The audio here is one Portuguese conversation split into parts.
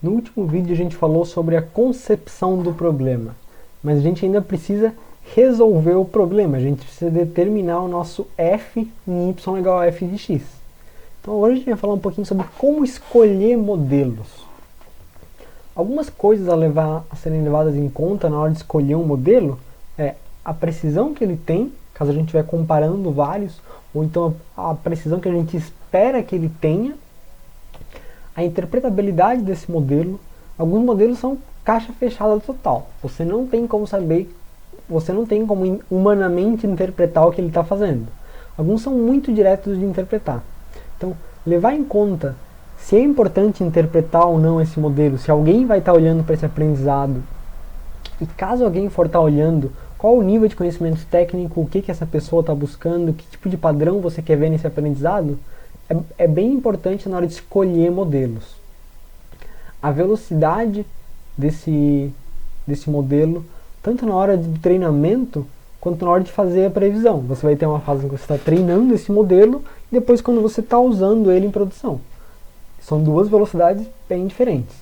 No último vídeo a gente falou sobre a concepção do problema, mas a gente ainda precisa resolver o problema, a gente precisa determinar o nosso f em y igual a f de x. Então hoje a gente vai falar um pouquinho sobre como escolher modelos. Algumas coisas a serem levadas em conta na hora de escolher um modelo é a precisão que ele tem, caso a gente estiver comparando vários, ou então a precisão que a gente espera que ele tenha, a interpretabilidade desse modelo. Alguns modelos são caixa fechada total, você não tem como saber, você não tem como humanamente interpretar o que ele está fazendo. Alguns são muito diretos de interpretar. Então, levar em conta se é importante interpretar ou não esse modelo, se alguém vai estar olhando para esse aprendizado, e caso alguém for estar olhando, qual o nível de conhecimento técnico, o que essa pessoa está buscando, que tipo de padrão você quer ver nesse aprendizado, é bem importante na hora de escolher modelos. A velocidade desse modelo, tanto na hora de treinamento, quanto na hora de fazer a previsão. Você vai ter uma fase em que você está treinando esse modelo, e depois quando você está usando ele em produção. São duas velocidades bem diferentes.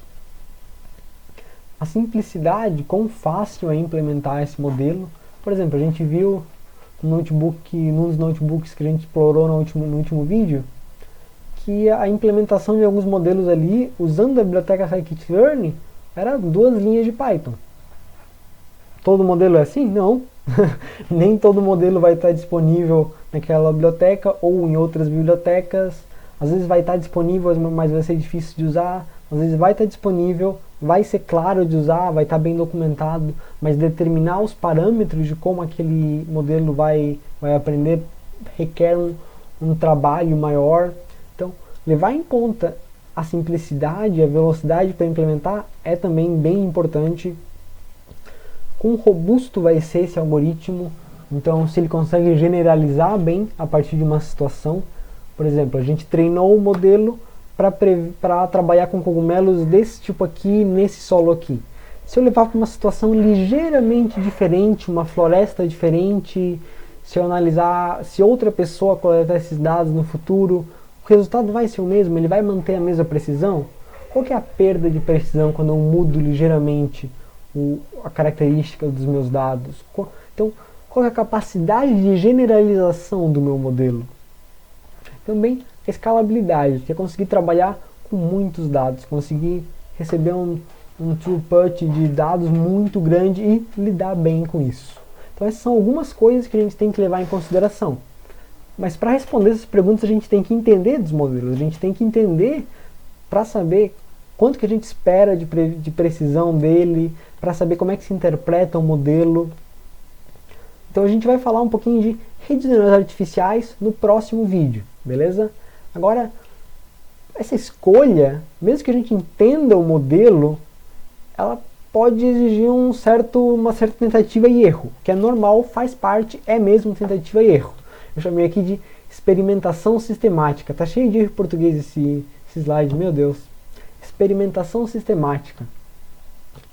A simplicidade, quão fácil é implementar esse modelo. Por exemplo, a gente viu num dos notebooks que a gente explorou no último vídeo, que a implementação de alguns modelos ali, usando a biblioteca scikit-learn, era 2 linhas de Python. Todo modelo é assim? Não. Nem todo modelo vai estar disponível naquela biblioteca ou em outras bibliotecas. Às vezes vai estar disponível, mas vai ser difícil de usar. Às vezes vai estar disponível, vai ser claro de usar, vai estar bem documentado, mas determinar os parâmetros de como aquele modelo vai aprender requer um trabalho maior. Então, levar em conta a simplicidade e a velocidade para implementar é também bem importante. Quão robusto vai ser esse algoritmo, então se ele consegue generalizar bem a partir de uma situação. Por exemplo, a gente treinou o modelo para trabalhar com cogumelos desse tipo aqui, nesse solo aqui. Se eu levar para uma situação ligeiramente diferente, uma floresta diferente, se eu analisar, se outra pessoa coletar esses dados no futuro, o resultado vai ser o mesmo? Ele vai manter a mesma precisão? Qual que é a perda de precisão quando eu mudo ligeiramente a característica dos meus dados? Então, qual é a capacidade de generalização do meu modelo? Também a escalabilidade, que é conseguir trabalhar com muitos dados, conseguir receber um throughput de dados muito grande e lidar bem com isso. Então essas são algumas coisas que a gente tem que levar em consideração. Mas para responder essas perguntas a gente tem que entender dos modelos, a gente tem que entender para saber quanto que a gente espera de precisão dele, para saber como é que se interpreta o modelo. Então a gente vai falar um pouquinho de redes neurais artificiais no próximo vídeo, beleza? Agora, essa escolha, mesmo que a gente entenda o modelo, ela pode exigir uma certa tentativa e erro, que é normal, faz parte, é mesmo tentativa e erro. Eu chamei aqui de experimentação sistemática. Tá cheio de erro em português esse slide, meu Deus. Experimentação sistemática.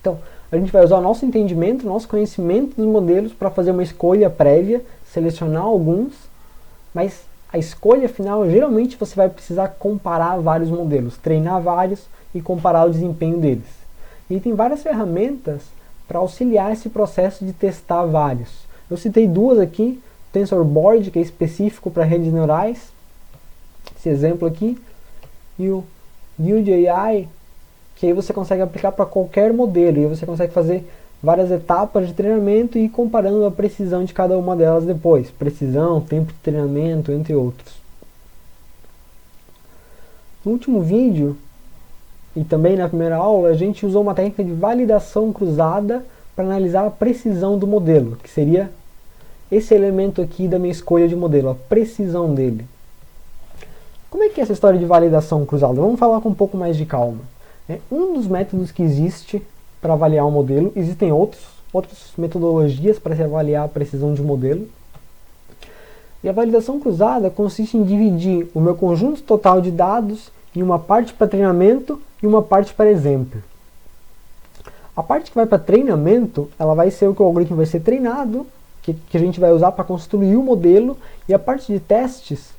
Então, a gente vai usar o nosso entendimento, o nosso conhecimento dos modelos para fazer uma escolha prévia, selecionar alguns, mas a escolha final, geralmente você vai precisar comparar vários modelos, treinar vários e comparar o desempenho deles. E tem várias ferramentas para auxiliar esse processo de testar vários. Eu citei duas aqui, o TensorBoard, que é específico para redes neurais, esse exemplo aqui, e o Build.ai, que aí você consegue aplicar para qualquer modelo, e você consegue fazer várias etapas de treinamento e ir comparando a precisão de cada uma delas depois. Precisão, tempo de treinamento, entre outros. No último vídeo, e também na primeira aula, a gente usou uma técnica de validação cruzada para analisar a precisão do modelo, que seria esse elemento aqui da minha escolha de modelo, a precisão dele. Como é que é essa história de validação cruzada? Vamos falar com um pouco mais de calma. Um dos métodos que existe para avaliar um modelo, existem outras metodologias para se avaliar a precisão de um modelo. E a validação cruzada consiste em dividir o meu conjunto total de dados em uma parte para treinamento e uma parte para exemplo. A parte que vai para treinamento, ela vai ser o que o algoritmo vai ser treinado, que a gente vai usar para construir o modelo, e a parte de testes,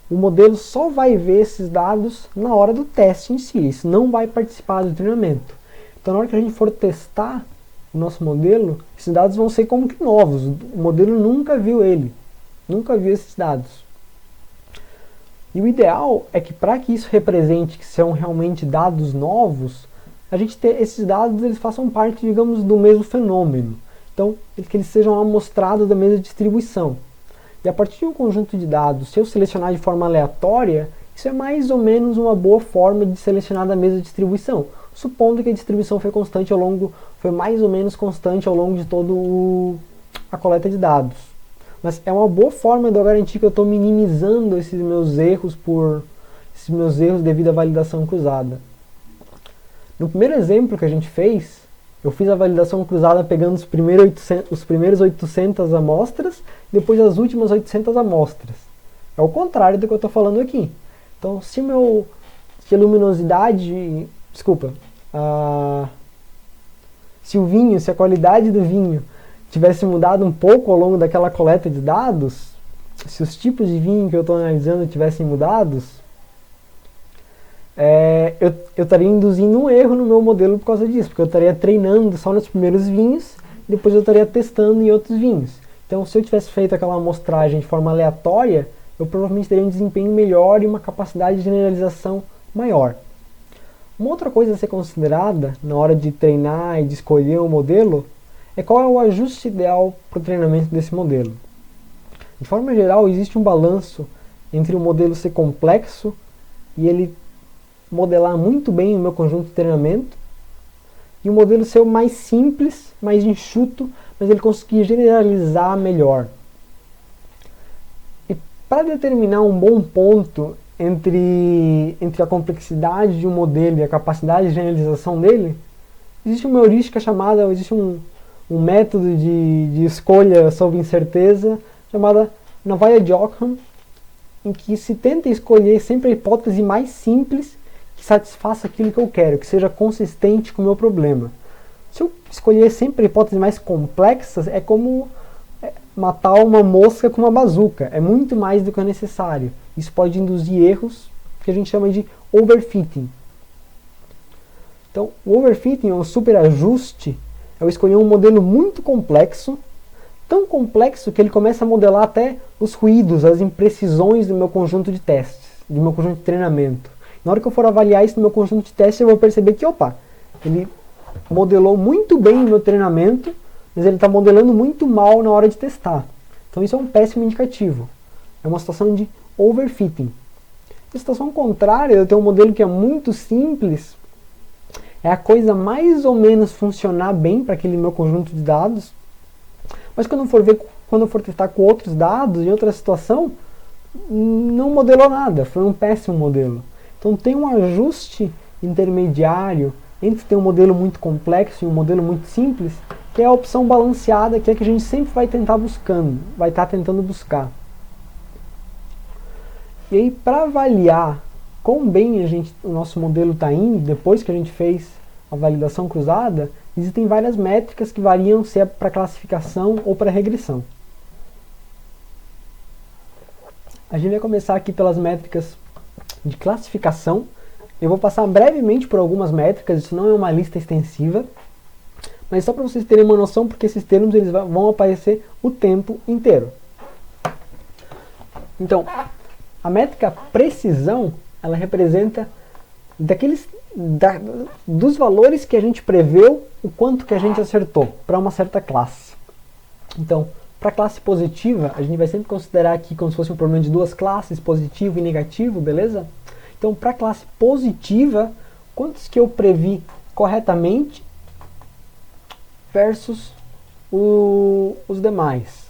o modelo só vai ver esses dados na hora do teste em si, isso não vai participar do treinamento. Então na hora que a gente for testar o nosso modelo, esses dados vão ser como que novos, o modelo nunca viu nunca viu esses dados. E o ideal é que para que isso represente que são realmente dados novos, a gente ter esses dados, eles façam parte, digamos, do mesmo fenômeno. Então, que eles sejam amostrados da mesma distribuição. E a partir de um conjunto de dados, se eu selecionar de forma aleatória, isso é mais ou menos uma boa forma de selecionar da mesma distribuição, supondo que a distribuição foi mais ou menos constante ao longo de toda a coleta de dados. Mas é uma boa forma de eu garantir que eu estou minimizando esses meus erros devido à validação cruzada. No primeiro exemplo que a gente fez, eu fiz a validação cruzada pegando os primeiros 800 amostras, depois as últimas 800 amostras. É o contrário do que eu estou falando aqui. Então, se a luminosidade, se a qualidade do vinho tivesse mudado um pouco ao longo daquela coleta de dados, se os tipos de vinho que eu estou analisando tivessem mudados, eu estaria induzindo um erro no meu modelo por causa disso, porque eu estaria treinando só nos primeiros vinhos, e depois eu estaria testando em outros vinhos. Então, se eu tivesse feito aquela amostragem de forma aleatória, eu provavelmente teria um desempenho melhor e uma capacidade de generalização maior. Uma outra coisa a ser considerada na hora de treinar e de escolher um modelo é qual é o ajuste ideal para o treinamento desse modelo. De forma geral, existe um balanço entre o modelo ser complexo e ele modelar muito bem o meu conjunto de treinamento, e o modelo ser o mais simples, mais enxuto, mas ele conseguir generalizar melhor. E para determinar um bom ponto entre a complexidade de um modelo e a capacidade de generalização dele, existe uma heurística existe um método de escolha sob incerteza chamada Navier de Ockham, em que se tenta escolher sempre a hipótese mais simples que satisfaça aquilo que eu quero, que seja consistente com o meu problema. Se eu escolher sempre hipóteses mais complexas, é como matar uma mosca com uma bazuca. É muito mais do que é necessário. Isso pode induzir erros que a gente chama de overfitting. Então, o overfitting, ou superajuste, é eu escolher um modelo muito complexo, tão complexo que ele começa a modelar até os ruídos, as imprecisões do meu conjunto de testes, do meu conjunto de treinamento. Na hora que eu for avaliar isso no meu conjunto de testes, eu vou perceber que, ele modelou muito bem o meu treinamento, mas ele está modelando muito mal na hora de testar. Então isso é um péssimo indicativo. É uma situação de overfitting. A situação contrária, eu tenho um modelo que é muito simples, é a coisa mais ou menos funcionar bem para aquele meu conjunto de dados, mas quando eu for testar com outros dados, em outra situação, não modelou nada, foi um péssimo modelo. Então tem um ajuste intermediário entre ter um modelo muito complexo e um modelo muito simples, que é a opção balanceada, que é a que a gente sempre vai estar tentando buscar. E aí, para avaliar quão bem o nosso modelo está indo, depois que a gente fez a validação cruzada, existem várias métricas que variam se é para classificação ou para regressão. A gente vai começar aqui pelas métricas de classificação. Eu vou passar brevemente por algumas métricas, isso não é uma lista extensiva, mas só para vocês terem uma noção, porque esses termos eles vão aparecer o tempo inteiro. Então, a métrica precisão, ela representa dos valores que a gente preveu, o quanto que a gente acertou para uma certa classe. Então, para a classe positiva, a gente vai sempre considerar aqui como se fosse um problema de duas classes, positivo e negativo, beleza? Então, para a classe positiva, quantos que eu previ corretamente versus os demais.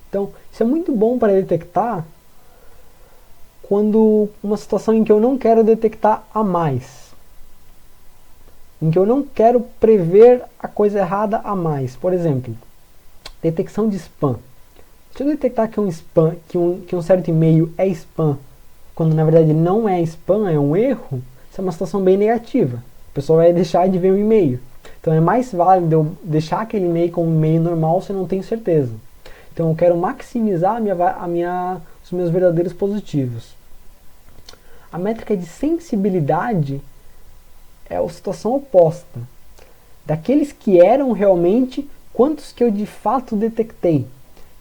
Então, isso é muito bom para detectar quando uma situação em que eu não quero detectar a mais, em que eu não quero prever a coisa errada a mais. Por exemplo, detecção de spam. Se eu detectar que que um certo e-mail é spam, quando na verdade não é spam, é um erro, isso é uma situação bem negativa. A pessoa vai deixar de ver o e-mail. Então é mais válido eu deixar aquele e-mail como um e-mail normal se eu não tenho certeza. Então eu quero maximizar os meus verdadeiros positivos. A métrica de sensibilidade é a situação oposta. Daqueles que eram realmente, quantos que eu de fato detectei.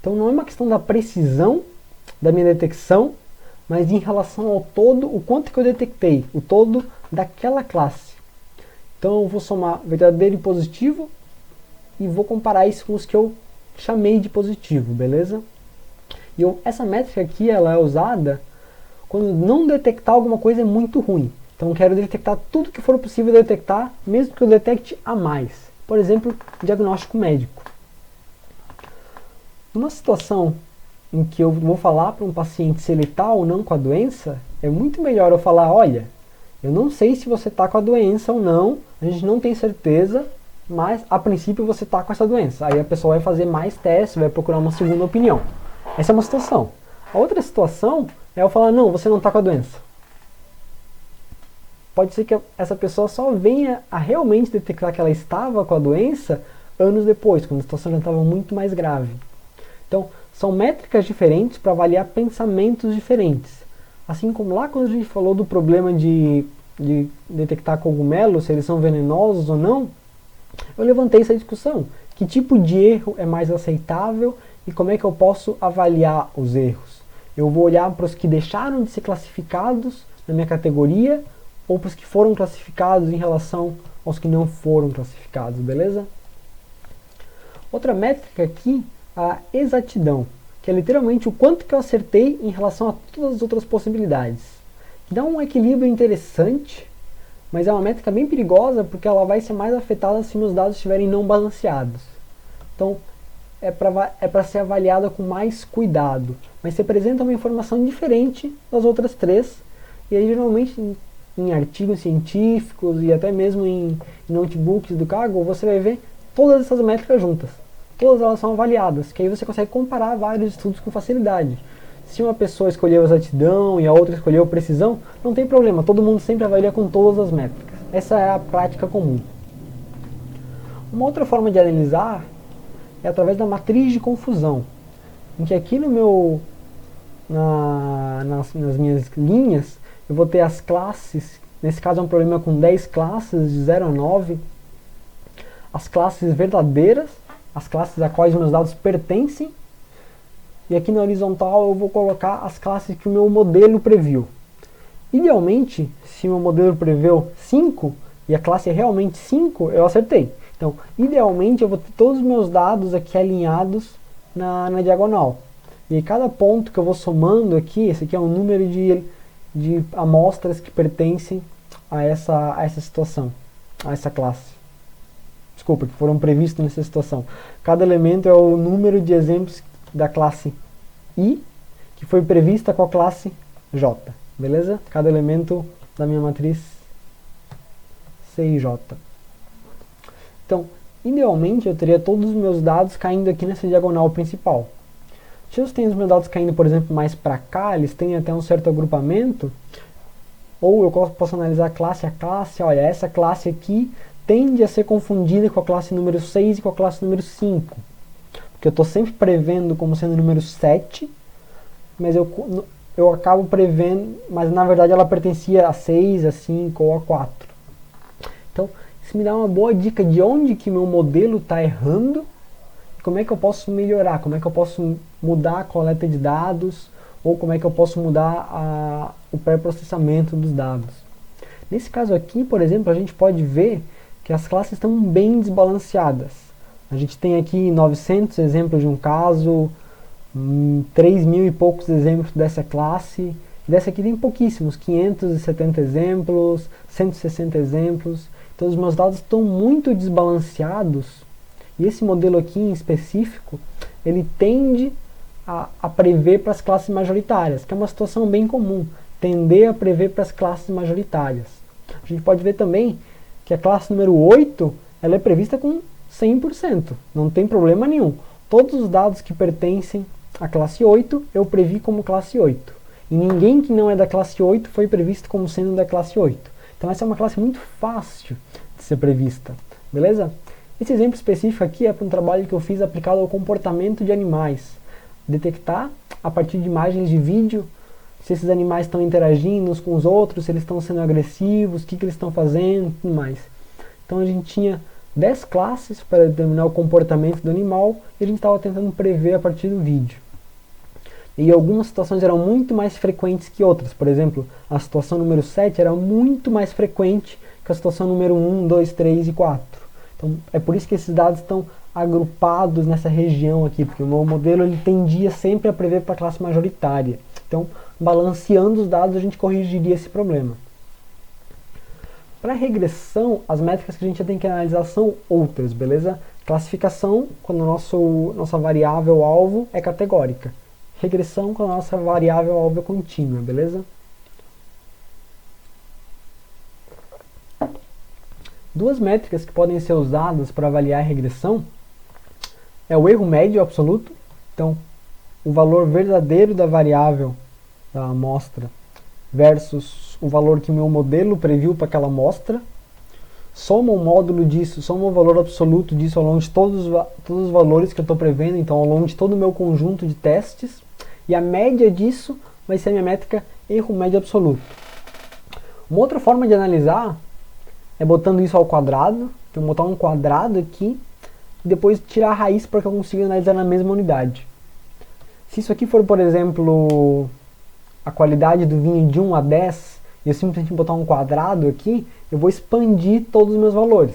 Então não é uma questão da precisão da minha detecção, mas em relação ao todo, o quanto que eu detectei, o todo daquela classe. Então eu vou somar verdadeiro e positivo e vou comparar isso com os que eu chamei de positivo, beleza? E essa métrica aqui ela é usada quando não detectar alguma coisa é muito ruim. Então eu quero detectar tudo que for possível detectar, mesmo que eu detecte a mais. Por exemplo, diagnóstico médico. Numa situação em que eu vou falar para um paciente se ele está ou não com a doença, é muito melhor eu falar, olha, eu não sei se você está com a doença ou não, a gente não tem certeza, mas a princípio você está com essa doença. Aí a pessoa vai fazer mais testes, vai procurar uma segunda opinião. Essa é uma situação. A outra situação é eu falar, não, você não está com a doença. Pode ser que essa pessoa só venha a realmente detectar que ela estava com a doença anos depois, quando a situação já estava muito mais grave. Então, são métricas diferentes para avaliar pensamentos diferentes. Assim como lá quando a gente falou do problema de detectar cogumelos, se eles são venenosos ou não, eu levantei essa discussão. Que tipo de erro é mais aceitável e como é que eu posso avaliar os erros? Eu vou olhar para os que deixaram de ser classificados na minha categoria ou para os que foram classificados em relação aos que não foram classificados, beleza? Outra métrica aqui, a exatidão, que é literalmente o quanto que eu acertei em relação a todas as outras possibilidades. Dá um equilíbrio interessante, mas é uma métrica bem perigosa porque ela vai ser mais afetada se meus dados estiverem não balanceados. Então, é para ser avaliada com mais cuidado, mas se apresenta uma informação diferente das outras três, e aí geralmente em artigos científicos e até mesmo em notebooks do Kaggle, você vai ver todas essas métricas juntas. Todas elas são avaliadas, que aí você consegue comparar vários estudos com facilidade. Se uma pessoa escolheu exatidão e a outra escolheu precisão, não tem problema, todo mundo sempre avalia com todas as métricas. Essa é a prática comum. Uma outra forma de analisar é através da matriz de confusão, em que aqui nas minhas linhas eu vou ter as classes, nesse caso é um problema com 10 classes de 0 a 9, as classes verdadeiras, as classes a quais meus dados pertencem, e aqui na horizontal eu vou colocar as classes que o meu modelo previu. Idealmente, se meu modelo preveu 5 e a classe é realmente 5, eu acertei. Então, idealmente eu vou ter todos os meus dados aqui alinhados na diagonal. E cada ponto que eu vou somando aqui, esse aqui é um número de amostras que pertencem a essa situação, a essa classe. Desculpa, que foram previstos nessa situação. Cada elemento é o número de exemplos da classe I, que foi prevista com a classe J. Beleza? Cada elemento da minha matriz C e J. Então, idealmente eu teria todos os meus dados caindo aqui nessa diagonal principal. Se eu tenho os meus dados caindo, por exemplo, mais para cá, eles têm até um certo agrupamento, ou eu posso analisar classe a classe, olha, essa classe aqui tende a ser confundida com a classe número 6 e com a classe número 5. Porque eu estou sempre prevendo como sendo número 7, mas eu acabo prevendo, mas na verdade ela pertencia a 6, a 5 ou a 4. Então, isso me dá uma boa dica de onde que meu modelo está errando, e como é que eu posso melhorar, como é que eu posso mudar a coleta de dados, ou como é que eu posso mudar o pré-processamento dos dados. Nesse caso aqui, por exemplo, a gente pode ver que as classes estão bem desbalanceadas. A gente tem aqui 900 exemplos de um caso, 3.000 e poucos exemplos dessa classe. Dessa aqui tem pouquíssimos, 570 exemplos, 160 exemplos. Então os meus dados estão muito desbalanceados. E esse modelo aqui em específico, ele tende a prever para as classes majoritárias, que é uma situação bem comum, tender a prever para as classes majoritárias. A gente pode ver também que a classe número 8, ela é prevista com 100%, não tem problema nenhum. Todos os dados que pertencem à classe 8, eu previ como classe 8. E ninguém que não é da classe 8 foi previsto como sendo da classe 8. Então essa é uma classe muito fácil de ser prevista, beleza? Esse exemplo específico aqui é para um trabalho que eu fiz aplicado ao comportamento de animais. Detectar, a partir de imagens de vídeo, se esses animais estão interagindo uns com os outros, se eles estão sendo agressivos, o que eles estão fazendo, tudo mais. Então a gente tinha 10 classes para determinar o comportamento do animal e a gente estava tentando prever a partir do vídeo. E algumas situações eram muito mais frequentes que outras. Por exemplo, a situação número 7 era muito mais frequente que a situação número 1, 2, 3 e 4. Então é por isso que esses dados estão agrupados nessa região aqui, porque o meu modelo ele tendia sempre a prever para a classe majoritária. Então, balanceando os dados, a gente corrigiria esse problema. Para regressão, as métricas que a gente tem que analisar são outras, beleza? Classificação, quando nossa variável alvo é categórica. Regressão, quando a nossa variável alvo é contínua, beleza? Duas métricas que podem ser usadas para avaliar a regressão é o erro médio absoluto, então o valor verdadeiro da variável da amostra versus o valor que meu modelo previu para aquela amostra, soma o módulo disso, soma o valor absoluto disso ao longo de todos os valores que eu estou prevendo, então ao longo de todo o meu conjunto de testes, e a média disso vai ser a minha métrica erro médio absoluto. Uma outra forma de analisar é botando isso ao quadrado, então botar um quadrado aqui, e depois tirar a raiz para que eu consiga analisar na mesma unidade. Se isso aqui for, por exemplo, a qualidade do vinho de 1 a 10, e eu simplesmente botar um quadrado aqui, eu vou expandir todos os meus valores.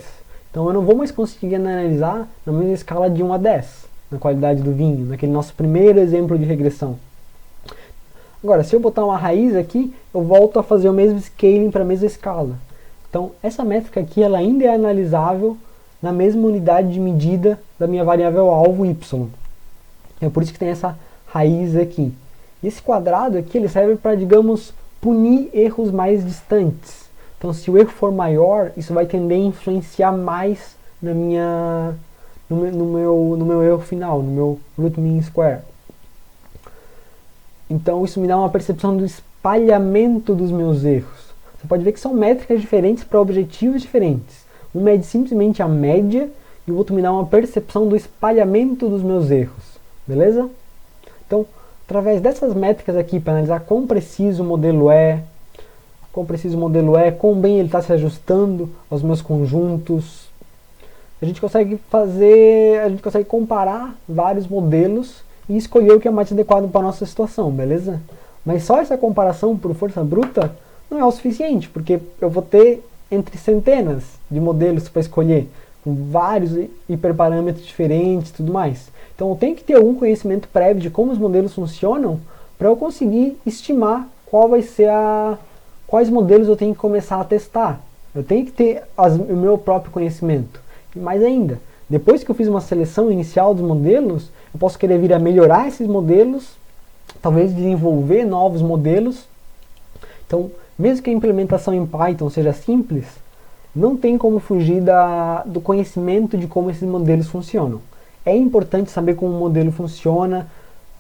Então eu não vou mais conseguir analisar na mesma escala de 1 a 10, na qualidade do vinho, naquele nosso primeiro exemplo de regressão. Agora, se eu botar uma raiz aqui, eu volto a fazer o mesmo scaling para a mesma escala. Então, essa métrica aqui ela ainda é analisável na mesma unidade de medida da minha variável alvo y. É por isso que tem essa raiz aqui. E esse quadrado aqui ele serve para, digamos, punir erros mais distantes. Então, se o erro for maior, isso vai tender a influenciar mais no meu erro final, no meu root mean square. Então, isso me dá uma percepção do espalhamento dos meus erros. Você pode ver que são métricas diferentes para objetivos diferentes. Um mede simplesmente a média e o outro me dá uma percepção do espalhamento dos meus erros. Beleza? Então, através dessas métricas aqui, para analisar quão preciso o modelo é, quão bem ele está se ajustando aos meus conjuntos, a gente consegue comparar vários modelos e escolher o que é mais adequado para a nossa situação, beleza? Mas só essa comparação por força bruta não é o suficiente, porque eu vou ter entre centenas de modelos para escolher, com vários hiperparâmetros diferentes e tudo mais. Então eu tenho que ter algum conhecimento prévio de como os modelos funcionam para eu conseguir estimar quais modelos eu tenho que começar a testar. Eu tenho que ter o meu próprio conhecimento. E mais ainda, depois que eu fiz uma seleção inicial dos modelos, eu posso querer vir a melhorar esses modelos, talvez desenvolver novos modelos. Então, mesmo que a implementação em Python seja simples, não tem como fugir do conhecimento de como esses modelos funcionam. É importante saber como o modelo funciona,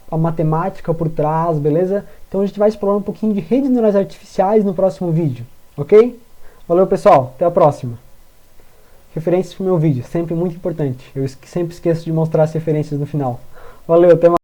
a matemática por trás, beleza? Então a gente vai explorar um pouquinho de redes neurais artificiais no próximo vídeo, ok? Valeu pessoal, até a próxima! Referências para o meu vídeo, sempre muito importante. Eu sempre esqueço de mostrar as referências no final. Valeu, até mais!